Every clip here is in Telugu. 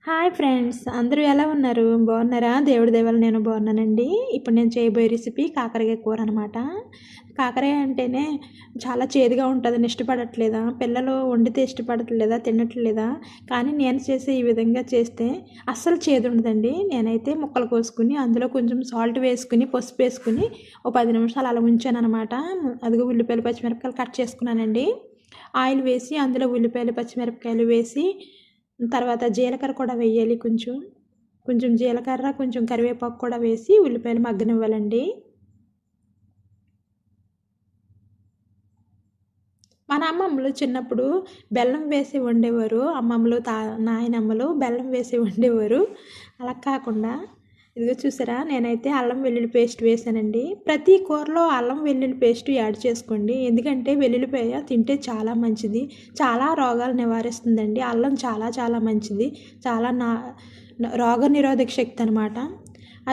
హాయ్ ఫ్రెండ్స్, అందరూ ఎలా ఉన్నారు? బాగున్నారా? దేవుడి దయ వల్ల నేను బాగున్నానండి. ఇప్పుడు నేను చేయబోయే రెసిపీ కాకరకాయ కూర అనమాట. కాకరకాయ అంటేనే చాలా చేదుగా ఉంటుందని ఇష్టపడట్లేదా? పిల్లలు వండితే ఇష్టపడట్లేదా? తినట్లేదా? కానీ నేను చేసే ఈ విధంగా చేస్తే అస్సలు చేదు ఉండదండి. నేనైతే ముక్కలు కోసుకుని అందులో కొంచెం సాల్ట్ వేసుకుని పసుపు వేసుకుని ఓ 10 నిమిషాలు అలా ఉంచాను అనమాట. అదిగో ఉల్లిపాయలు పచ్చిమిరపకాయలు కట్ చేసుకున్నానండి. ఆయిల్ వేసి అందులో ఉల్లిపాయలు పచ్చిమిరపకాయలు వేసి తర్వాత జీలకర్ర కూడా వేయాలి. కొంచెం జీలకర్ర, కొంచెం కరివేపాకు కూడా వేసి ఉల్లిపాయలు మగ్గనివ్వాలండి. మన అమ్మమ్మలు చిన్నప్పుడు బెల్లం వేసి వండేవారు. అమ్మమ్మలు నాయనమ్మలు బెల్లం వేసి వండేవారు. అలా కాకుండా ఇదిగో చూసారా, నేనైతే అల్లం వెల్లుల్లి పేస్ట్ వేసానండి. ప్రతి కూరలో అల్లం వెల్లుల్లి పేస్ట్ యాడ్ చేసుకోండి. ఎందుకంటే వెల్లుల్లిపాయ తింటే చాలా మంచిది, చాలా రోగాలు నివారిస్తుందండి. అల్లం చాలా చాలా మంచిది, చాలా రోగ నిరోధక శక్తి అనమాట.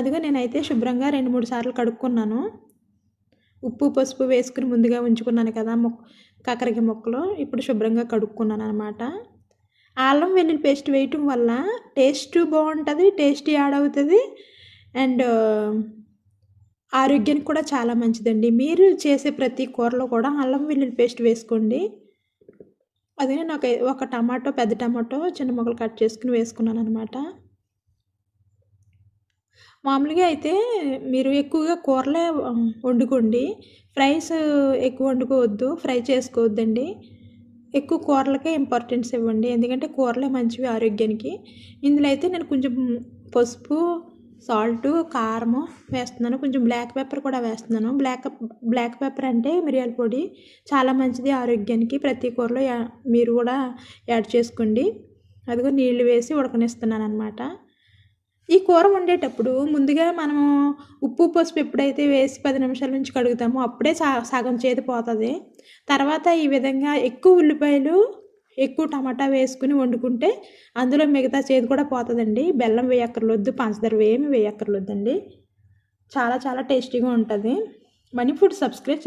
అదిగో నేనైతే శుభ్రంగా 2-3 సార్లు కడుక్కున్నాను. ఉప్పు పసుపు వేసుకుని ముందుగా ఉంచుకున్నాను కదా కాకరకాయ ముక్కలు, ఇప్పుడు శుభ్రంగా కడుక్కున్నాను అనమాట. అల్లం వెల్లుల్లి పేస్ట్ వేయటం వల్ల టేస్ట్ బాగుంటుంది, టేస్ట్ యాడ్ అవుతుంది, అండ్ ఆరోగ్యానికి కూడా చాలా మంచిదండి. మీరు చేసే ప్రతి కూరలో కూడా అల్లం వెల్లుల్లి పేస్ట్ వేసుకోండి. అదే నేను ఒక టమాటో, పెద్ద టమాటో చిన్న ముక్కలు కట్ చేసుకుని వేసుకున్నాను అనమాట. మామూలుగా అయితే మీరు ఎక్కువగా కూరలే వండుకోండి. ఫ్రైస్ ఎక్కువ వండుకోవద్దు, ఫ్రై చేసుకోవద్దండి. ఎక్కువ కూరలకే ఇంపార్టెన్స్ ఇవ్వండి, ఎందుకంటే కూరలే మంచివి ఆరోగ్యానికి. ఇందులో అయితే నేను కొంచెం పసుపు, సాల్టు, కారము వేస్తున్నాను, కొంచెం బ్లాక్ పెప్పర్ కూడా వేస్తున్నాను. బ్లాక్ పెప్పర్ అంటే మిరియాల పొడి, చాలా మంచిది ఆరోగ్యానికి. ప్రతి కూరలో మీరు కూడా యాడ్ చేసుకోండి. అదిగో నీళ్ళు వేసి ఉడకనిస్తున్నాను అనమాట. ఈ కూర వండేటప్పుడు ముందుగా మనము ఉప్పు పసుపు ఎప్పుడైతే వేసి 10 నిమిషాల నుంచి కడుగుతామో అప్పుడే సగం చేదు పోతుంది. తర్వాత ఈ విధంగా ఎక్కువ ఉల్లిపాయలు, ఎక్కువ టమాటా వేసుకుని వండుకుంటే అందులో మిగతా చేదు కూడా పోతుందండి. బెల్లం వేయక్కర్లొద్దు, పంచదార ఏమి వేయక్కర్లొద్దండి. చాలా చాలా టేస్టీగా ఉంటుంది. మనీ ఫుడ్ సబ్స్క్రైబ్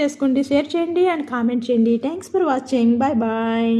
చేసుకోండి, షేర్ చేయండి అండ్ కామెంట్ చేయండి. Thanks for watching. Bye bye.